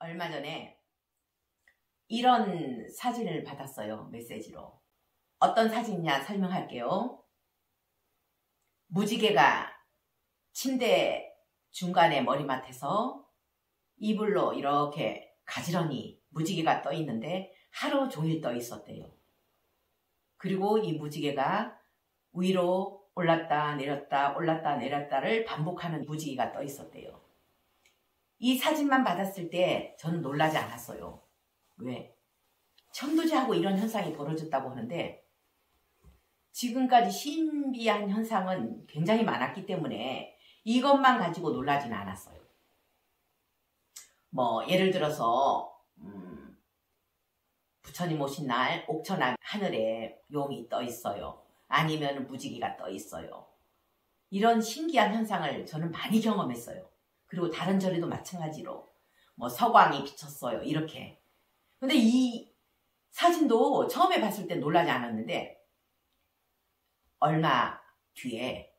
얼마 전에 이런 사진을 받았어요. 메시지로. 어떤 사진이냐 설명할게요. 무지개가 침대 중간에 머리맡에서 이불로 이렇게 가지런히 무지개가 떠 있는데 하루 종일 떠 있었대요. 그리고 이 무지개가 위로 올랐다 내렸다 올랐다 내렸다를 반복하는 무지개가 떠 있었대요. 이 사진만 받았을 때 저는 놀라지 않았어요. 왜? 천도제하고 이런 현상이 벌어졌다고 하는데 지금까지 신비한 현상은 굉장히 많았기 때문에 이것만 가지고 놀라지는 않았어요. 뭐 예를 들어서 부처님 오신 날 옥천 하늘에 용이 떠 있어요. 아니면 무지개가 떠 있어요. 이런 신기한 현상을 저는 많이 경험했어요. 그리고 다른 절에도 마찬가지로 뭐 서광이 비쳤어요. 이렇게. 근데 이 사진도 처음에 봤을 때 놀라지 않았는데 얼마 뒤에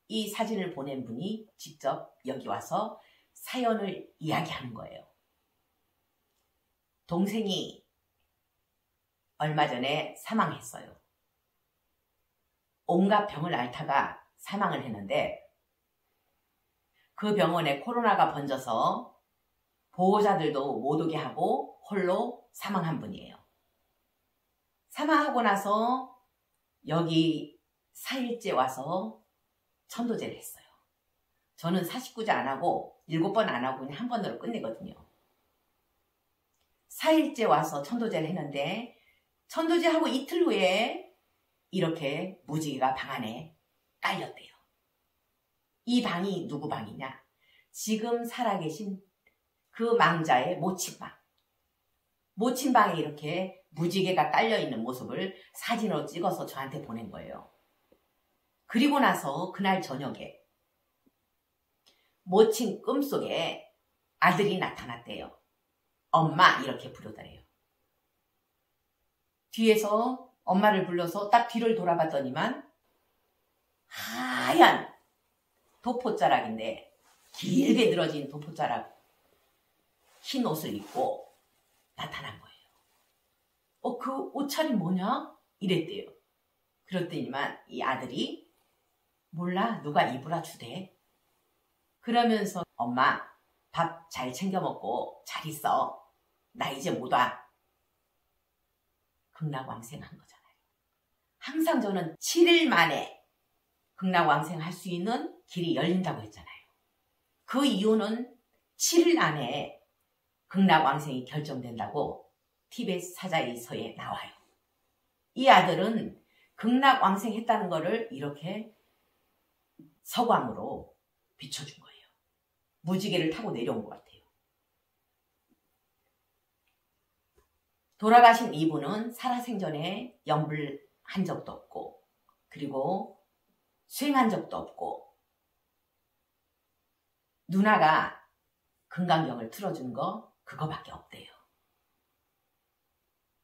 이 사진을 보낸 분이 직접 여기 와서 사연을 이야기하는 거예요. 동생이 얼마 전에 사망했어요. 온갖 병을 앓다가 사망을 했는데 그 병원에 코로나가 번져서 보호자들도 못 오게 하고 홀로 사망한 분이에요. 사망하고 나서 여기 4일째 와서 천도제를 했어요. 저는 49제 안 하고 7번 안 하고 그냥 한 번으로 끝내거든요. 4일째 와서 천도제를 했는데 천도제하고 이틀 후에 이렇게 무지개가 방 안에 깔렸대요. 이 방이 누구 방이냐? 지금 살아계신 그 망자의 모친방. 모친방에 이렇게 무지개가 깔려있는 모습을 사진으로 찍어서 저한테 보낸 거예요. 그리고 나서 그날 저녁에 모친 꿈속에 아들이 나타났대요. 엄마 이렇게 부르더래요. 뒤에서 엄마를 불러서 딱 뒤를 돌아봤더니만 하얀 도포자락인데 길게 늘어진 도포자락 흰 옷을 입고 나타난 거예요. 그 옷차림 뭐냐? 이랬대요. 그랬더니만 이 아들이 몰라 누가 입으라 주대. 그러면서 엄마 밥 잘 챙겨 먹고 잘 있어. 나 이제 못 와. 극락왕생한 거잖아요. 항상 저는 7일 만에 극락왕생할 수 있는 길이 열린다고 했잖아요. 그 이유는 7일 안에 극락왕생이 결정된다고 티베트 사자이서에 나와요. 이 아들은 극락왕생했다는 거를 이렇게 서광으로 비춰준 거예요. 무지개를 타고 내려온 것 같아요. 돌아가신 이분은 살아생전에 염불한 적도 없고 그리고 수행한 적도 없고 누나가 금강경을 틀어준 거 그거밖에 없대요.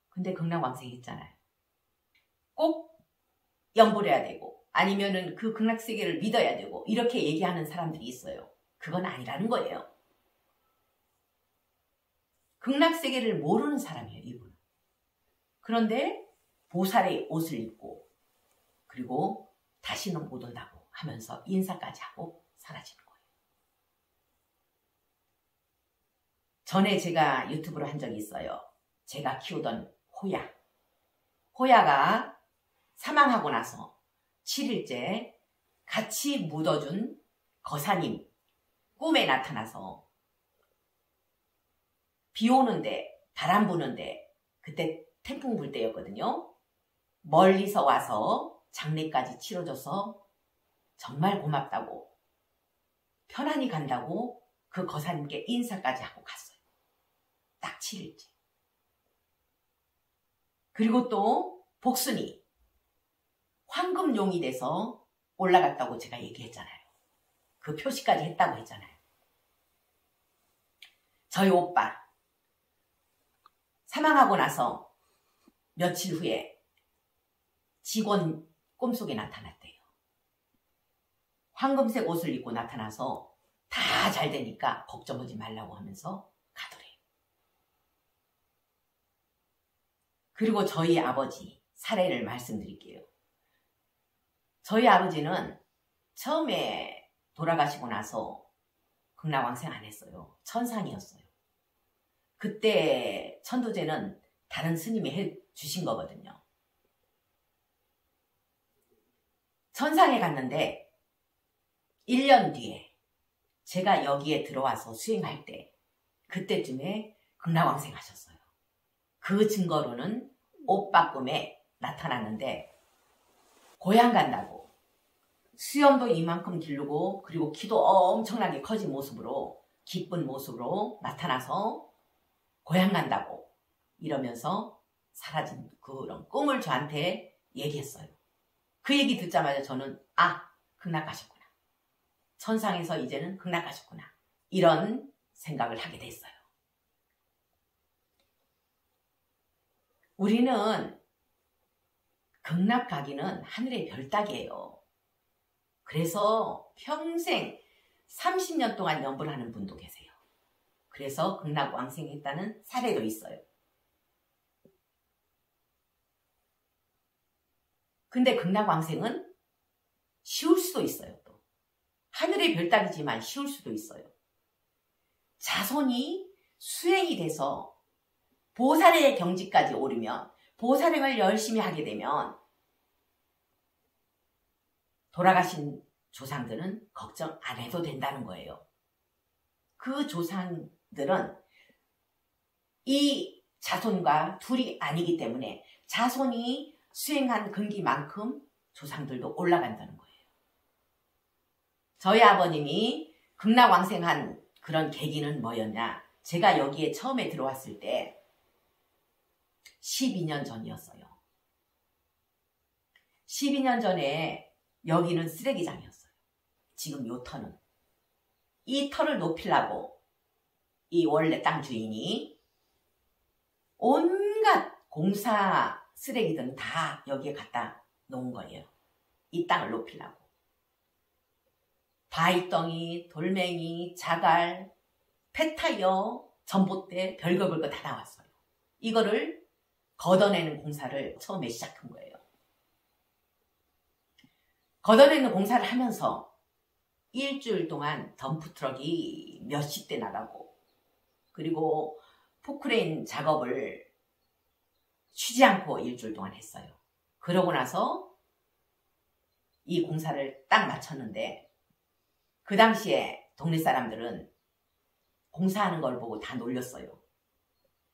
근데 극락왕생했잖아요. 꼭 염불해야 되고 아니면은 그 극락세계를 믿어야 되고 이렇게 얘기하는 사람들이 있어요. 그건 아니라는 거예요. 극락세계를 모르는 사람이에요, 이분은. 그런데 보살의 옷을 입고 그리고 다시는 못 온다고 하면서 인사까지 하고 사라지는 거예요. 전에 제가 유튜브로 한 적이 있어요. 제가 키우던 호야. 호야가 사망하고 나서 7일째 같이 묻어준 거사님 꿈에 나타나서 비 오는데 바람 부는데 그때 태풍 불 때였거든요. 멀리서 와서 장례까지 치러줘서 정말 고맙다고 편안히 간다고 그 거사님께 인사까지 하고 갔어요. 딱 7일째. 그리고 또 복순이 황금용이 돼서 올라갔다고 제가 얘기했잖아요. 그 표시까지 했다고 했잖아요. 저희 오빠 사망하고 나서 며칠 후에 직원 꿈속에 나타났대요. 황금색 옷을 입고 나타나서 다 잘 되니까 걱정하지 말라고 하면서 가더래요. 그리고 저희 아버지 사례를 말씀드릴게요. 저희 아버지는 처음에 돌아가시고 나서 극락왕생 안 했어요. 천상이었어요. 그때 천도제는 다른 스님이 해주신 거거든요. 천상에 갔는데 1년 뒤에 제가 여기에 들어와서 수행할 때 그때쯤에 극락왕생 하셨어요. 그 증거로는 오빠 꿈에 나타났는데 고향 간다고 수염도 이만큼 기르고 그리고 키도 엄청나게 커진 모습으로 기쁜 모습으로 나타나서 고향 간다고 이러면서 사라진 그런 꿈을 저한테 얘기했어요. 그 얘기 듣자마자 저는 극락 가셨구나. 천상에서 이제는 극락 가셨구나. 이런 생각을 하게 됐어요. 우리는 극락 가기는 하늘의 별 따기예요. 그래서 평생 30년 동안 연불 하는 분도 계세요. 그래서 극락 왕생했다는 사례도 있어요. 근데 극락 왕생은 쉬울 수도 있어요. 또 하늘의 별 따기지만 쉬울 수도 있어요. 자손이 수행이 돼서 보살의 경지까지 오르면 보살행을 열심히 하게 되면 돌아가신 조상들은 걱정 안 해도 된다는 거예요. 그 조상들은 이 자손과 둘이 아니기 때문에 자손이 수행한 근기만큼 조상들도 올라간다는 거예요. 저희 아버님이 극락왕생한 그런 계기는 뭐였냐? 제가 여기에 처음에 들어왔을 때 12년 전이었어요. 12년 전에 여기는 쓰레기장이었어요. 지금 요 터는. 이 터를 높이려고 이 원래 땅 주인이 온갖 공사 쓰레기들은 다 여기에 갖다 놓은 거예요. 이 땅을 높이려고. 바위덩이, 돌멩이, 자갈, 폐타이어, 전봇대, 별거 다 나왔어요. 이거를 걷어내는 공사를 처음에 시작한 거예요. 걷어내는 공사를 하면서 일주일 동안 덤프트럭이 몇십 대 나가고 그리고 포크레인 작업을 쉬지 않고 일주일 동안 했어요. 그러고 나서 이 공사를 딱 마쳤는데 그 당시에 동네 사람들은 공사하는 걸 보고 다 놀렸어요.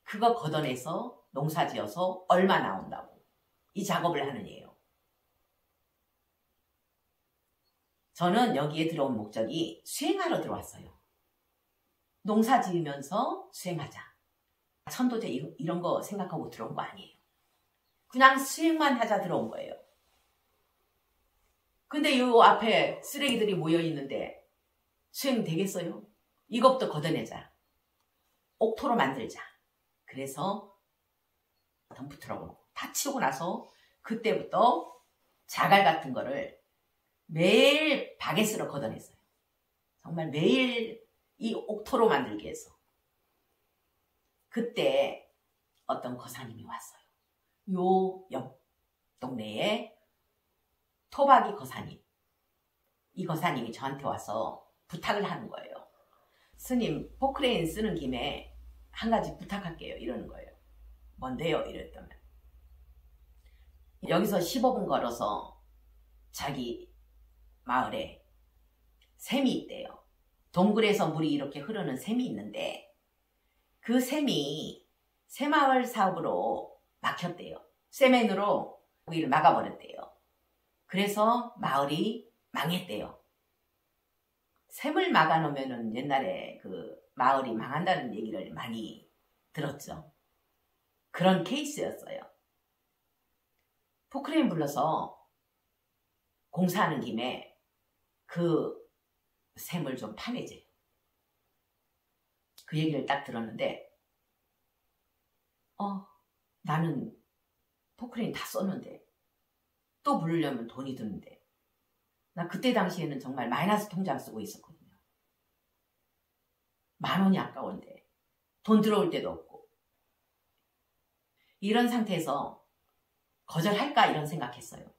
그거 걷어내서 농사지어서 얼마 나온다고 이 작업을 하는 예요. 저는 여기에 들어온 목적이 수행하러 들어왔어요. 농사 지으면서 수행하자. 천도제 이런 거 생각하고 들어온 거 아니에요. 그냥 수행만 하자 들어온 거예요. 근데 요 앞에 쓰레기들이 모여 있는데 수행 되겠어요? 이것부터 걷어내자. 옥토로 만들자. 그래서 덤프트럭으로 다 치우고 나서 그때부터 자갈 같은 거를 매일 바게스로 걷어냈어요. 정말 매일 이 옥토로 만들기 위해서. 그때 어떤 거사님이 왔어요. 요 옆 동네에 토박이 거사님. 이 거사님이 저한테 와서 부탁을 하는 거예요. 스님, 포크레인 쓰는 김에 한 가지 부탁할게요. 이러는 거예요. 뭔데요? 이랬더니 여기서 15분 걸어서 자기 마을에 샘이 있대요. 동굴에서 물이 이렇게 흐르는 샘이 있는데 그 샘이 새마을 사업으로 막혔대요. 세면으로 거기를 막아버렸대요. 그래서 마을이 망했대요. 샘을 막아놓으면 옛날에 그 마을이 망한다는 얘기를 많이 들었죠. 그런 케이스였어요. 포크레인 불러서 공사하는 김에 그 샘을 좀 파내줘요. 그 얘기를 딱 들었는데 나는 포크레인 다 썼는데 또 부르려면 돈이 드는데 나 그때 당시에는 정말 마이너스 통장 쓰고 있었거든요. 10,000원이 아까운데 돈 들어올 때도 없고 이런 상태에서 거절할까 이런 생각했어요.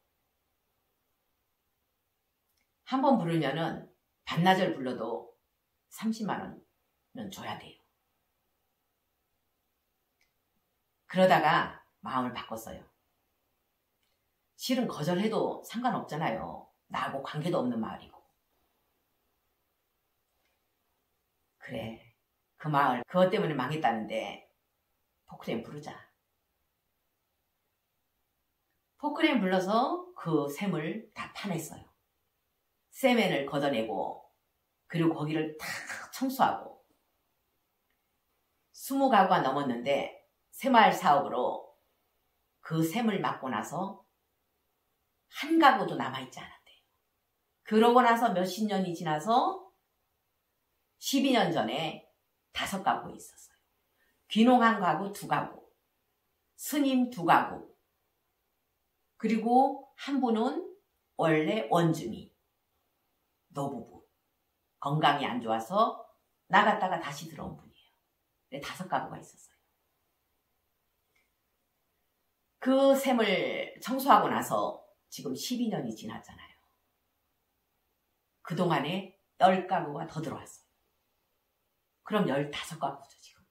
한 번 부르면은 반나절 불러도 30만 원은 줘야 돼요. 그러다가 마음을 바꿨어요. 실은 거절해도 상관없잖아요. 나하고 관계도 없는 마을이고. 그래, 그 마을 그것 때문에 망했다는데 포크레인 부르자. 포크레인 불러서 그 샘을 다 파냈어요. 세면을 걷어내고 그리고 거기를 다 청소하고 20가구가 넘었는데 새마을 사업으로 그 샘을 막고 나서 한 가구도 남아있지 않았대요. 그러고 나서 몇십 년이 지나서 12년 전에 5가구가 있었어요. 귀농 1가구, 2가구, 스님 2가구, 그리고 한 분은 원래 원주민, 노부부, 건강이 안 좋아서 나갔다가 다시 들어온 분이에요. 근데 5가구가 있었어요. 그 샘을 청소하고 나서 지금 12년이 지났잖아요. 그동안에 10가구가 더 들어왔어요. 그럼 15가구죠, 지금.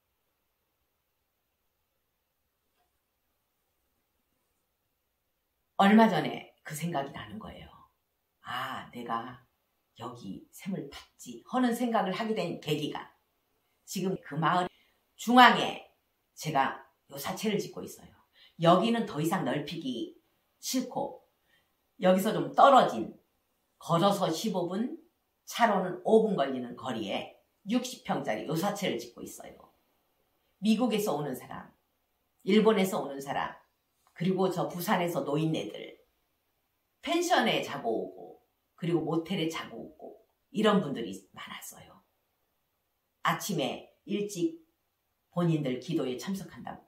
얼마 전에 그 생각이 나는 거예요. 아, 내가 여기 샘을 팠지 하는 생각을 하게 된 계기가 지금 그 마을 중앙에 제가 요사체를 짓고 있어요. 여기는 더 이상 넓히기 싫고 여기서 좀 떨어진 걸어서 15분, 차로는 5분 걸리는 거리에 60평짜리 요사체를 짓고 있어요. 미국에서 오는 사람, 일본에서 오는 사람, 그리고 저 부산에서 노인네들 펜션에 자고 오고 그리고 모텔에 자고 오고 이런 분들이 많았어요. 아침에 일찍 본인들 기도에 참석한다고.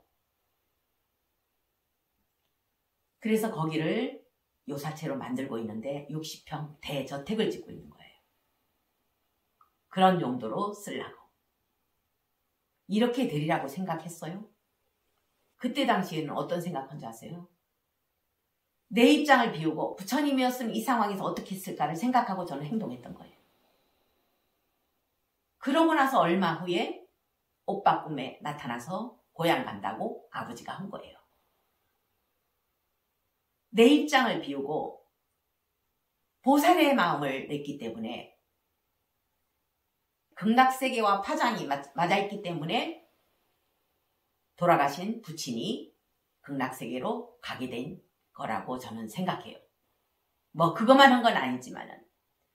그래서 거기를 요사체로 만들고 있는데 60평 대저택을 짓고 있는 거예요. 그런 용도로 쓰려고. 이렇게 되리라고 생각했어요? 그때 당시에는 어떤 생각한지 아세요? 내 입장을 비우고 부처님이었으면 이 상황에서 어떻게 했을까를 생각하고 저는 행동했던 거예요. 그러고 나서 얼마 후에 오빠 꿈에 나타나서 고향 간다고 아버지가 한 거예요. 내 입장을 비우고 보살의 마음을 냈기 때문에 극락세계와 파장이 맞아있기 때문에 돌아가신 부친이 극락세계로 가게 된 거라고 저는 생각해요. 뭐 그것만 한 건 아니지만은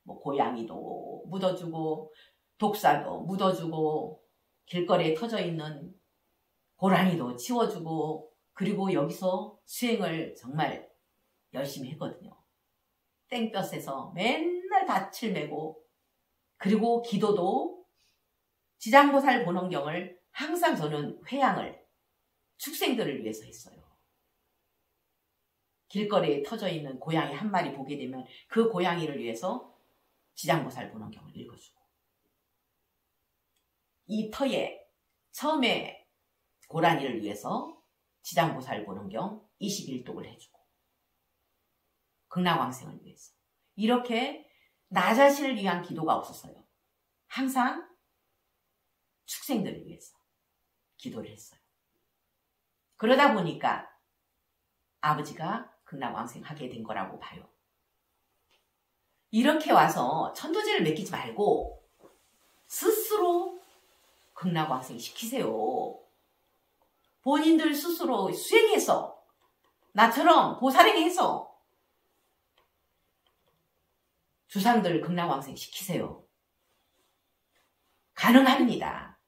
뭐 고양이도 묻어주고 독사도 묻어주고 길거리에 터져 있는 고라니도 치워주고 그리고 여기서 수행을 정말 열심히 했거든요. 땡볕에서 맨날 밭을 메고 그리고 기도도 지장보살 본원경을 항상 저는 회양을 축생들을 위해서 했어요. 길거리에 터져 있는 고양이 한 마리 보게 되면 그 고양이를 위해서 지장보살 본원경을 읽어주고 이 터에 처음에 고라니를 위해서 지장보살 본원경 21독을 해주고 극락왕생을 위해서 이렇게 나 자신을 위한 기도가 없었어요. 항상 축생들을 위해서 기도를 했어요. 그러다 보니까 아버지가 극락왕생하게 된 거라고 봐요. 이렇게 와서 천도제를 맡기지 말고 스스로 극락왕생 시키세요. 본인들 스스로 수행해서 나처럼 보살행해서 주상들 극락왕생 시키세요. 가능합니다.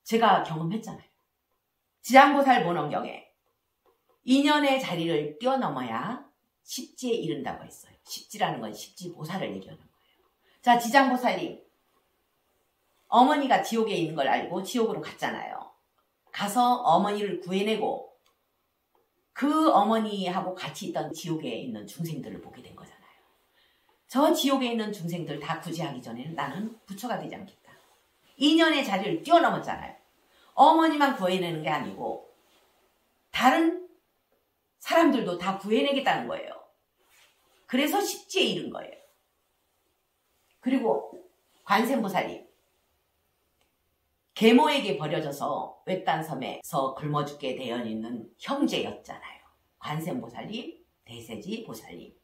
제가 경험했잖아요. 지장보살 본원경에 인연의 자리를 뛰어넘어야 십지에 이른다고 했어요. 십지라는 건 십지보살을 얘기하는 거예요. 자, 지장보살님 어머니가 지옥에 있는 걸 알고 지옥으로 갔잖아요. 가서 어머니를 구해내고 그 어머니하고 같이 있던 지옥에 있는 중생들을 보게 된 거잖아요. 저 지옥에 있는 중생들 다 구제하기 전에는 나는 부처가 되지 않겠다. 인연의 자리를 뛰어넘었잖아요. 어머니만 구해내는 게 아니고 다른 사람들도 다 구해내겠다는 거예요. 그래서 십지에 이른 거예요. 그리고 관세음보살님, 계모에게 버려져서 외딴 섬에서 굶어 죽게 되어 있는 형제였잖아요. 관세음보살님, 대세지 보살님.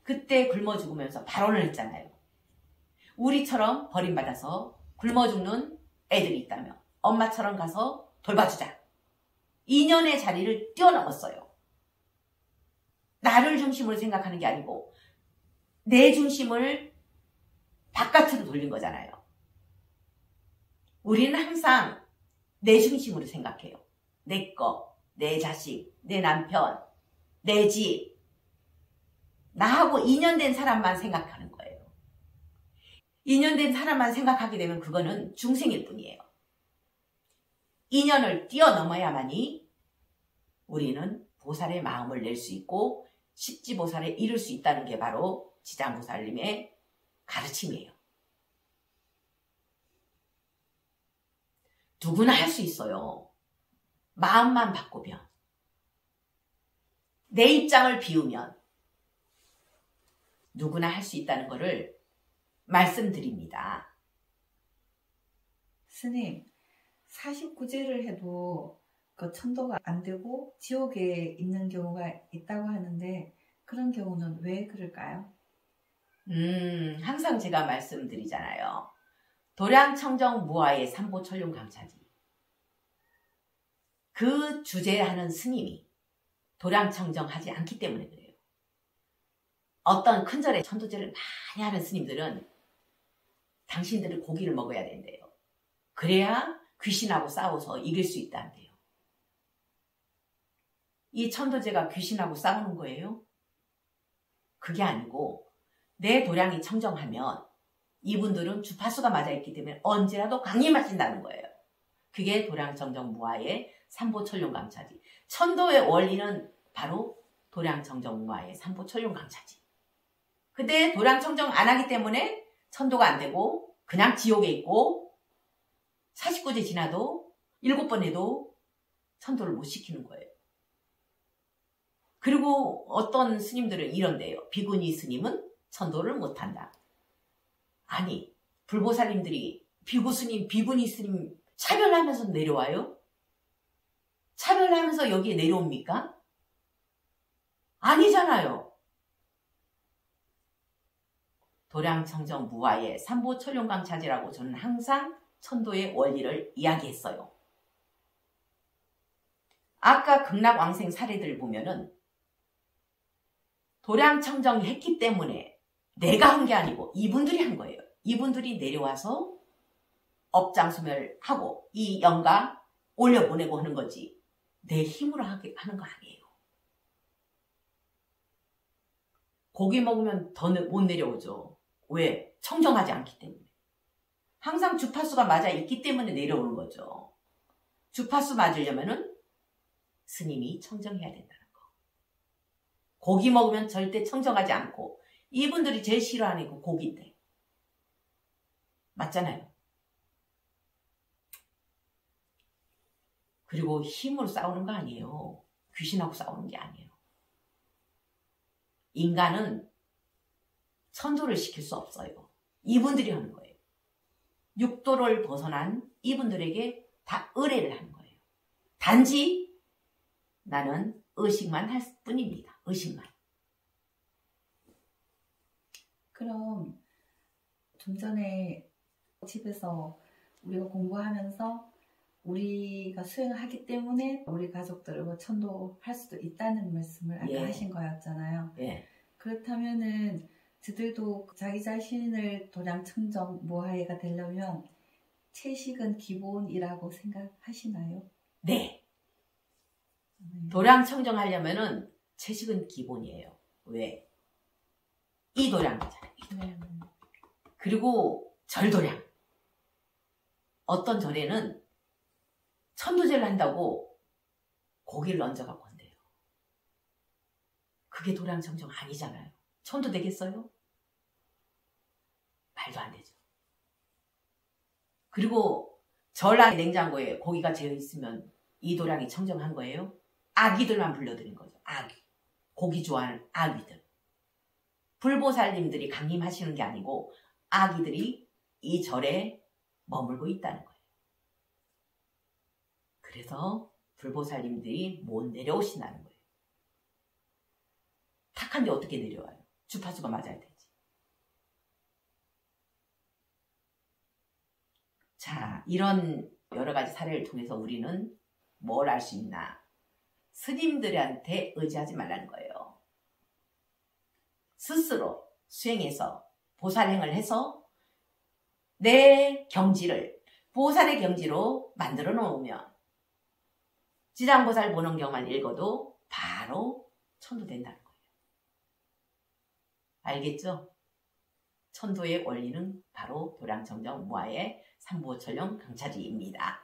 그때 굶어 죽으면서 발언을 했잖아요. 우리처럼 버림받아서 굶어 죽는 애들이 있다면 엄마처럼 가서 돌봐주자. 2년의 자리를 뛰어넘었어요. 나를 중심으로 생각하는 게 아니고 내 중심을 바깥으로 돌린 거잖아요. 우리는 항상 내 중심으로 생각해요. 내 거, 내 자식, 내 남편, 내 집. 나하고 인연된 사람만 생각하는 거예요. 인연된 사람만 생각하게 되면 그거는 중생일 뿐이에요. 인연을 뛰어넘어야만이 우리는 보살의 마음을 낼 수 있고 십지보살에 이룰 수 있다는 게 바로 지장보살님의 가르침이에요. 누구나 할 수 있어요. 마음만 바꾸면. 내 입장을 비우면 누구나 할 수 있다는 것을 말씀드립니다. 스님, 49제를 해도 그 천도가 안 되고 지옥에 있는 경우가 있다고 하는데 그런 경우는 왜 그럴까요? 항상 제가 말씀드리잖아요. 도량청정 무아의 삼보철륜 강차지. 그 주제하는 스님이 도량청정하지 않기 때문에 그래요. 어떤 큰절에 천도제를 많이 하는 스님들은 당신들이 고기를 먹어야 된대요. 그래야 귀신하고 싸워서 이길 수 있다는데요. 이 천도제가 귀신하고 싸우는 거예요? 그게 아니고 내 도량이 청정하면 이분들은 주파수가 맞아있기 때문에 언제라도 강림하신다는 거예요. 그게 도량청정 무아의 삼보철륜 강차지. 천도의 원리는 바로 도량청정 무아의 삼보철륜 강차지. 근데 도량청정 안 하기 때문에 천도가 안 되고 그냥 지옥에 있고 49제 지나도 7번 해도 천도를 못 시키는 거예요. 그리고 어떤 스님들은 이런데요. 비구니 스님은 천도를 못한다. 아니, 불보살님들이 비구 스님, 비구니 스님 차별하면서 내려와요? 차별하면서 여기에 내려옵니까? 아니잖아요. 도량청정 무아의 삼보철륜강차지라고 저는 항상 천도의 원리를 이야기했어요. 아까 극락왕생 사례들 보면은 도량청정 했기 때문에 내가 한 게 아니고 이분들이 한 거예요. 이분들이 내려와서 업장소멸하고 이 영가 올려보내고 하는 거지 내 힘으로 하는 거 아니에요. 고기 먹으면 더 못 내려오죠. 왜? 청정하지 않기 때문에. 항상 주파수가 맞아 있기 때문에 내려오는 거죠. 주파수 맞으려면은 스님이 청정해야 된다는 거. 고기 먹으면 절대 청정하지 않고 이분들이 제일 싫어하는 거 고기인데. 맞잖아요. 그리고 힘으로 싸우는 거 아니에요. 귀신하고 싸우는 게 아니에요. 인간은 천도를 시킬 수 없어요. 이분들이 하는 거예요. 육도를 벗어난 이분들에게 다 의뢰를 하는 거예요. 단지 나는 의식만 할 뿐입니다. 의식만. 그럼 좀 전에 집에서 우리가 공부하면서 우리가 수행을 하기 때문에 우리 가족들을 뭐 천도할 수도 있다는 말씀을 아까 하신 거였잖아요. 예. 그렇다면은 저들도 자기 자신을 도량청정 무아해가 되려면 채식은 기본이라고 생각하시나요? 네. 도량청정하려면은 채식은 기본이에요. 왜? 이 도량이잖아요. 이 도량. 그리고 절도량. 어떤 절에는 천도제를 한다고 고기를 얹어갖고 한대요. 그게 도량청정 아니잖아요. 천도 되겠어요? 말도 안 되죠. 그리고 절 안에 냉장고에 고기가 재어 있으면 이 도량이 청정한 거예요? 아기들만 불러들인 거죠. 아기. 고기 좋아하는 아기들. 불보살님들이 강림하시는 게 아니고 아기들이 이 절에 머물고 있다는 거예요. 그래서 불보살님들이 못 내려오신다는 거예요. 탁한데 어떻게 내려와요? 주파수가 맞아야 되지. 자, 이런 여러 가지 사례를 통해서 우리는 뭘 알 수 있나? 스님들한테 의지하지 말라는 거예요. 스스로 수행해서 보살행을 해서 내 경지를 보살의 경지로 만들어 놓으면 지장보살 보능경만 읽어도 바로 천도된다는 거예요. 알겠죠? 천도의 원리는 바로 도량청정 무아의 삼보철령 강차지입니다.